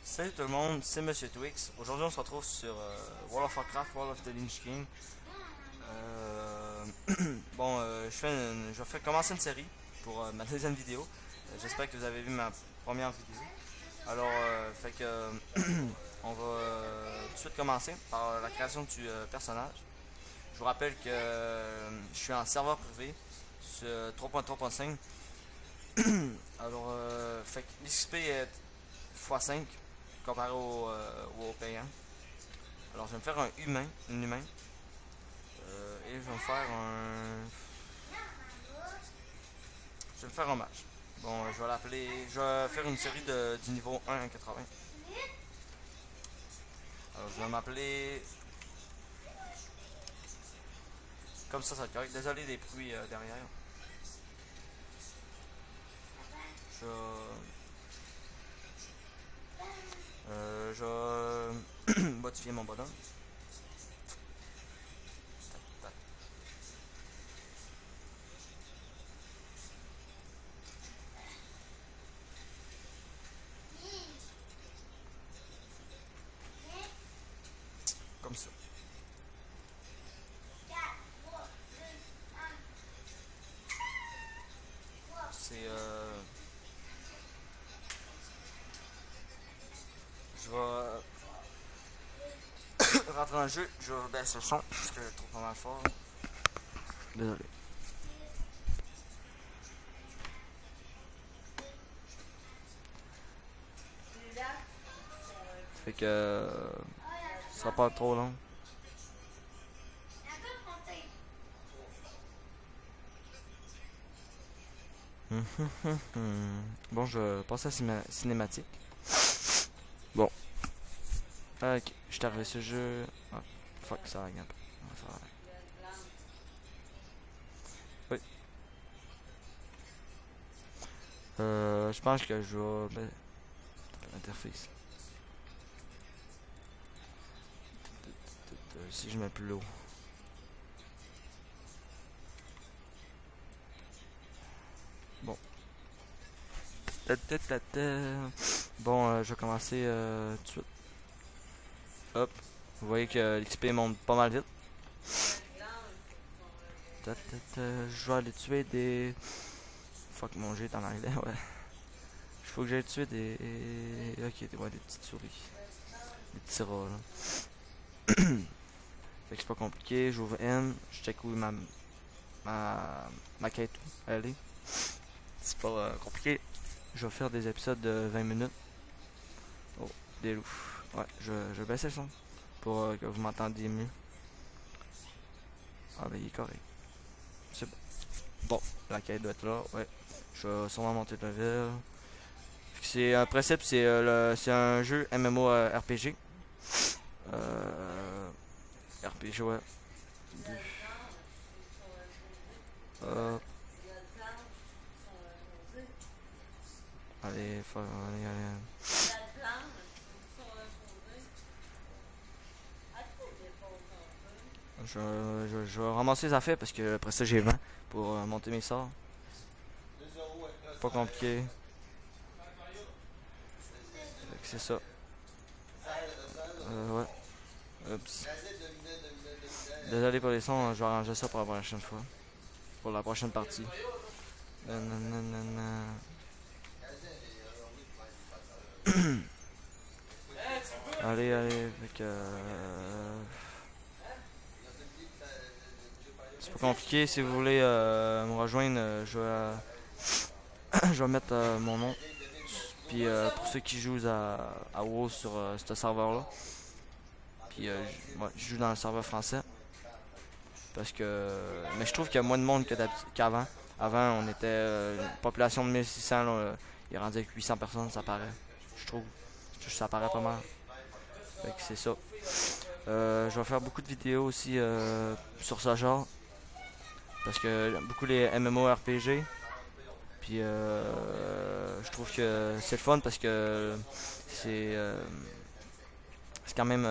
Salut tout le monde, c'est Monsieur Twix. Aujourd'hui, on se retrouve sur World of Warcraft, World of the Lich King. Euh, je vais faire commencer une série pour ma deuxième vidéo. J'espère que vous avez vu ma première vidéo. Alors, on va tout de suite commencer par la création du personnage. Je vous rappelle que je suis en serveur privé sur 3.3.5. Alors, l'XP est x5 comparé au payant. Alors, je vais me faire un humain, et je vais me faire un. Je vais me faire un match. Bon, je vais l'appeler. Je vais faire une série du niveau 1 à 80. Alors, je vais m'appeler. Comme ça va être correct. Désolé des bruits derrière. Je vais. Je vais modifier mon bonhomme. Comme ça. C'est. Je vais rentrer dans le jeu. Je vais baisser le son parce que je trouve pas mal fort. Désolé. Fait que. Ça sera pas trop long. Bon, je passe à la cinématique. Bon, ok, je suis arrivé sur ce jeu. Ah, fuck, ça lag un peu. Ah, ça lag. Oui. Je pense que je vais mettre l'interface. Si je mets plus haut. Bon. Bon, je vais commencer tout de suite. Hop. Vous voyez que l'XP monte pas mal vite. Je vais aller tuer des. Fuck, mon jeu est en anglais, ouais. Il faut que j'aille tuer des. Ok, ouais, des petites souris. Des petits rats, là. Fait que c'est pas compliqué. J'ouvre M. Je check où ma quête. Elle est. C'est pas compliqué. Je vais faire des épisodes de 20 minutes. Oh, des loups. Ouais, je baisse le son pour que vous m'entendiez mieux. Ah, ben il est correct. C'est bon. Bon, la quête doit être là. Ouais. Je vais sûrement monter de level. C'est un principe, c'est un jeu MMO RPG. Euh, RPG, ouais. Euh, allez, allez. Je vais ramasser les affaires parce que après ça j'ai 20 pour monter mes sorts. Pas compliqué. C'est ça. Ouais. Oups. Désolé pour les sons, je vais arranger ça pour la prochaine fois. Pour la prochaine partie. Nanana. Allez, avec c'est pas compliqué, si vous voulez me rejoindre, je vais mettre mon nom. Puis pour ceux qui jouent à WoW sur ce serveur-là, puis je joue dans le serveur français. Parce que. Mais je trouve qu'il y a moins de monde qu'avant. Avant, on était une population de 1600, là, il est rendu avec 800 personnes, ça paraît. Je trouve. Ça paraît pas mal. Fait que c'est ça. Je vais faire beaucoup de vidéos aussi sur ce genre. Parce que beaucoup les MMORPG. Puis je trouve que c'est le fun parce que c'est quand même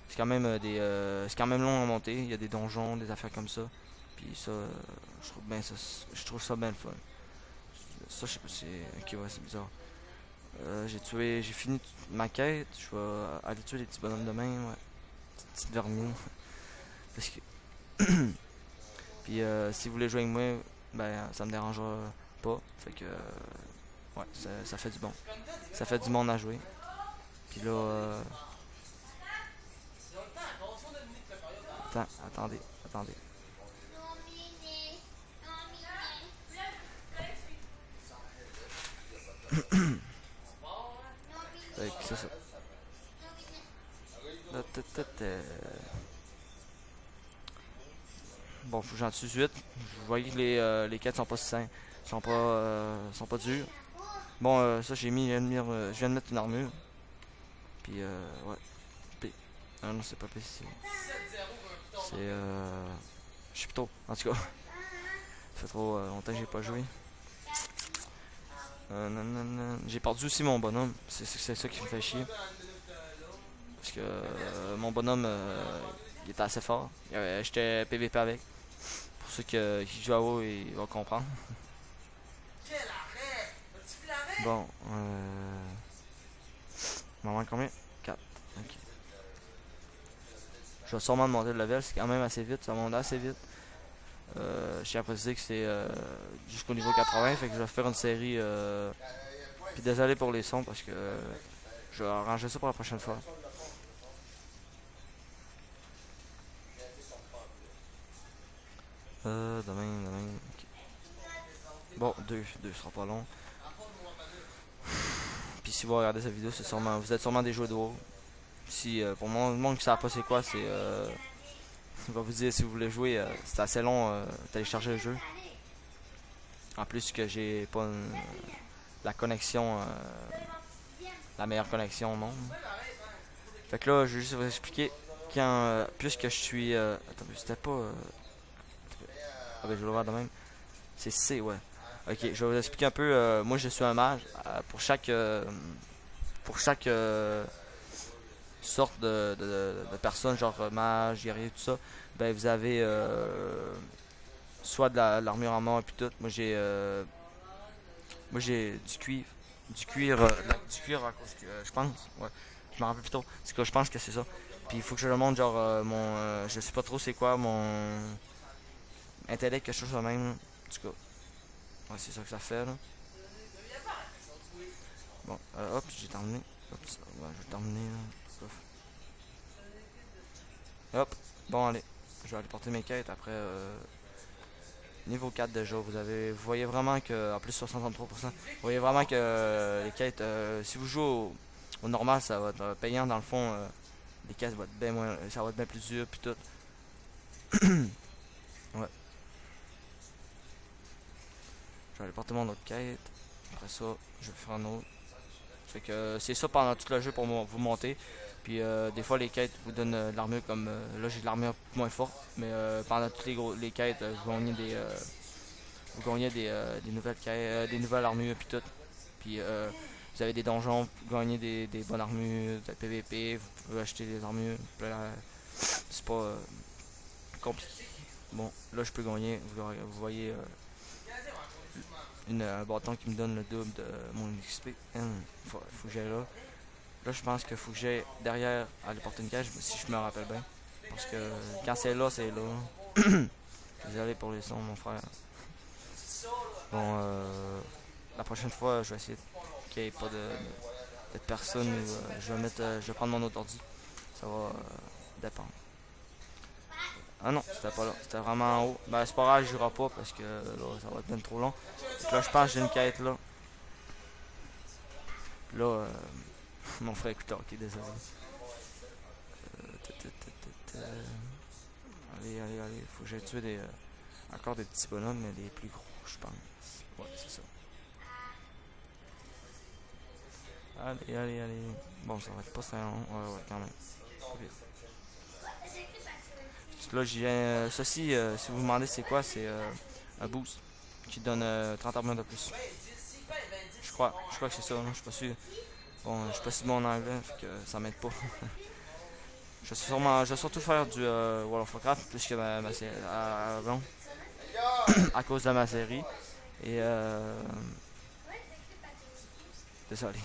c'est quand même long à monter. Il y a des donjons, des affaires comme ça. Puis ça, je trouve ça bien le fun. Ça, je sais pas si. Ok, ouais, c'est bizarre. j'ai fini ma quête. Je vais aller tuer les petits bonhommes de main, ouais. Petite vermine. Parce que. Puis si vous voulez jouer avec moi, ben ça me dérangera pas. Fait que ouais, ça fait du bon. Ça fait du monde à jouer. Puis là, attendez. Fait que c'est ça. Bon, faut que j'en tue 8. Vous voyez que les quêtes sont pas si simples. Sont pas durs. Bon, ça j'ai mis je viens de mettre une armure. Puis ouais. P. Ah non, c'est pas P. C'est je suis plutôt. En tout cas, ça fait trop longtemps que j'ai pas joué. J'ai perdu aussi mon bonhomme. C'est ça qui me fait chier. Parce que mon bonhomme, il était assez fort. J'étais PVP avec. Pour ceux qui jouent à WoW, ils vont comprendre. Bon, il m'en manque combien? 4. Ok. Je vais sûrement monter le level, c'est quand même assez vite, ça monte assez vite. Je tiens à préciser que c'est jusqu'au niveau 80, fait que je vais faire une série. Puis désolé pour les sons parce que je vais arranger ça pour la prochaine fois. Demain. Ok. Bon, 2 sera pas long. Puis si vous regardez cette vidéo, vous êtes sûrement des joueurs de WoW. Si pour le monde qui ne savent pas c'est quoi, je vais vous dire si vous voulez jouer, c'est assez long télécharger le jeu. En plus que j'ai pas la connexion, la meilleure connexion au monde. Fait que là, je vais juste vous expliquer quand, puisque je suis, attends, c'était pas, ah ben je vais le voir de même. C'est C, ouais. Ok, je vais vous expliquer un peu. Moi, je suis un mage. Pour chaque sorte de personnes, genre mage, guerrier, tout ça, ben vous avez soit de l'armure en mort et puis tout. Moi j'ai du cuivre. Du cuir à cause que je pense. Ouais. Je me rappelle plus trop. C'est que je pense que c'est ça. Puis il faut que je le montre genre je sais pas trop c'est quoi mon intellect quelque chose de même. En tout cas. Ouais, c'est ça que ça fait là. Bon, hop, j'ai terminé. Hop, ouais, je vais terminer là. Hop, bon allez. Je vais aller porter mes quêtes après niveau 4 déjà. Vous voyez vraiment que, en plus 63%, vous voyez vraiment que les quêtes, si vous jouez au normal, ça va être payant dans le fond. Les quêtes vont être bien moins, ça va être bien plus dur puis tout. Ouais. Je vais aller porter mon autre quête. Après ça, je vais faire un autre. Fait que c'est ça pendant tout le jeu pour vous monter. Puis des fois les quêtes vous donnent de l'armure comme là j'ai de l'armure moins forte. Mais pendant toutes les quêtes, vous gagnez des nouvelles quêtes, des nouvelles armures puis tout. Puis vous avez des donjons, vous gagnez des bonnes armures, de PVP, vous pouvez acheter des armures. C'est pas compliqué. Bon, là je peux gagner, vous voyez un bâton qui me donne le double de mon XP. Faut que j'aille là. Là, je pense qu'il faut que j'aille derrière aller porter une cage, si je me rappelle bien. Parce que quand c'est là, c'est là. Désolé pour les sons, mon frère. Bon, la prochaine fois, je vais essayer qu'il n'y ait pas de personne. Je vais prendre mon autre ordi. Ça va dépendre. Ah non, c'était pas là. C'était vraiment en haut. Ben, c'est pas grave, je jouerai pas parce que là, ça va être bien trop long. Donc là, je pense que j'ai une quête là. Là, mon frère écouteur, ok, désolé. Allez, faut que j'aille tuer encore des petits bonhommes, mais des plus gros, je pense. Ouais, c'est ça. Allez. Bon, ça va être pas très long. Ouais, quand même. Là, j'ai ceci, si vous vous demandez c'est quoi, c'est un boost qui donne 30 armures de plus. Je crois que c'est ça, hein, je suis pas sûr. Bon, je suis pas si bon en anglais, fait que ça m'aide pas. Je vais surtout faire du World of Warcraft plus que ma série avant, à cause de ma série. Et désolé.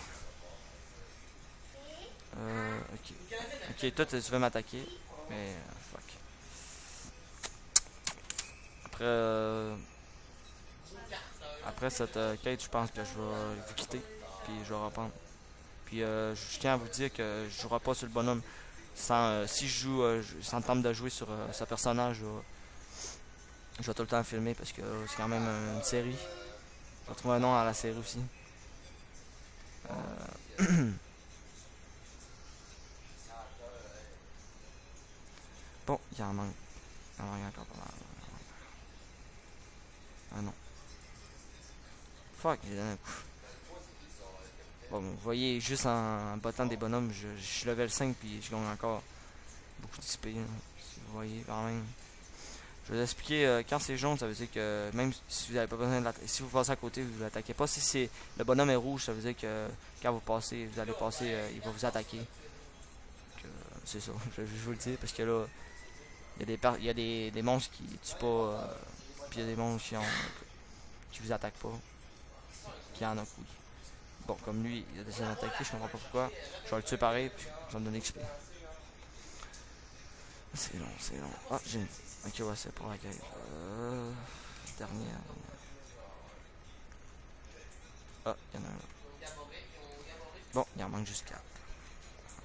Ok. Ok, toi tu veux m'attaquer. Mais fuck. Après, après cette quête, je pense que je vais vous quitter. Puis je vais reprendre. Puis je tiens à vous dire que je jouerai pas sur le bonhomme. Si je joue, sans tente de jouer sur ce personnage, je vais tout le temps filmer parce que c'est quand même une série. Je vais trouver un nom à la série aussi. Bon, il y en manque. Il en manque encore pas mal. Ah non. Fuck, j'ai donné un coup. Bon, vous voyez, juste en battant des bonhommes, je suis level 5 puis je gagne encore beaucoup d'XP. Si vous voyez, quand même. Je vais vous expliquer, quand c'est jaune, ça veut dire que même si vous n'avez pas besoin de l'attaquer, si vous passez à côté, vous ne l'attaquez pas. Si c'est le bonhomme est rouge, ça veut dire que quand vous passez, vous allez passer, il va vous attaquer. C'est ça, je vous le dis, parce que là, il y a des monstres qui tuent pas, puis il y a des monstres qui vous attaquent pas, qui en a coup. Bon, comme lui, il a décidé d'attaquer, je comprends pas pourquoi. Je vais le tuer pareil, puis je vais me donner XP. C'est long, c'est long. Ah, j'ai une. Ok, ouais, c'est pour la gueule. Dernière. Ah, il y en a un là. Bon, il en manque juste 4.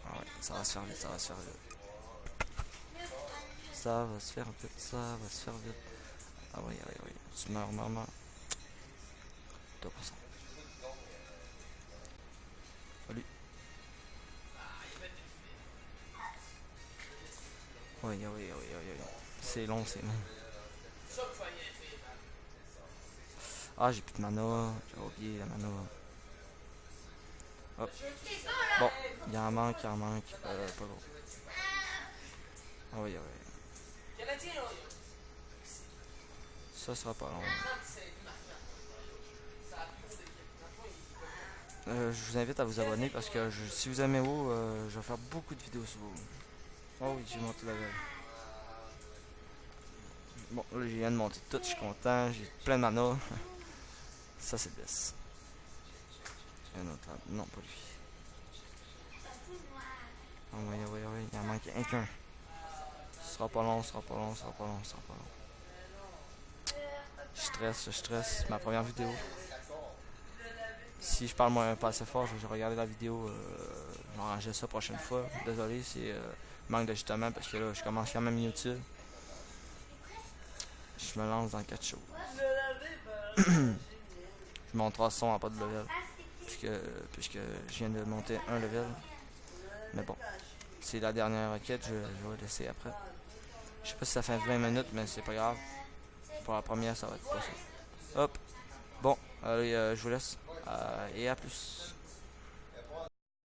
Ah ouais, ça va se faire vite, ça va se faire vite. Ça va se faire vite, ça va se faire vite. Ah oui, oui, oui. Tu meurs, meurs, meurs. 2%. Salut. Oui, oui, oui, oui, oui. C'est long, c'est long. Ah, j'ai plus de mana. J'ai oublié la mana. Hop. Bon, il en manque, il en manque. Pas gros. Ah oui, oui. Ça sera pas long. Je vous invite à vous abonner parce que si vous aimez WoW, je vais faire beaucoup de vidéos sur WoW. Oh oui, j'ai monté la level. Bon, là, j'ai viens de monter tout, je suis content, j'ai plein de mana. Ça, c'est le best. Un autre là. Non, pas lui. Ah oui, oui, oui, il en manque un qu'un. Ce sera pas long, ce sera pas long, ce sera pas long, ce sera pas long. Je stresse. Ma première vidéo. Si je parle moins pas assez fort, je vais regarder la vidéo. Je vais arranger ça la prochaine fois. Désolé, c'est manque d'ajustement parce que là, je commence quand même YouTube. Je me lance dans quelque chose. Je monte 3 sons à pas de level. Puisque je viens de monter un level. Mais bon, c'est la dernière requête, je vais laisser après. Je sais pas si ça fait 20 minutes, mais c'est pas grave. Pour la première, ça va être pas ça. Hop. Bon, allez, je vous laisse. Et à plus.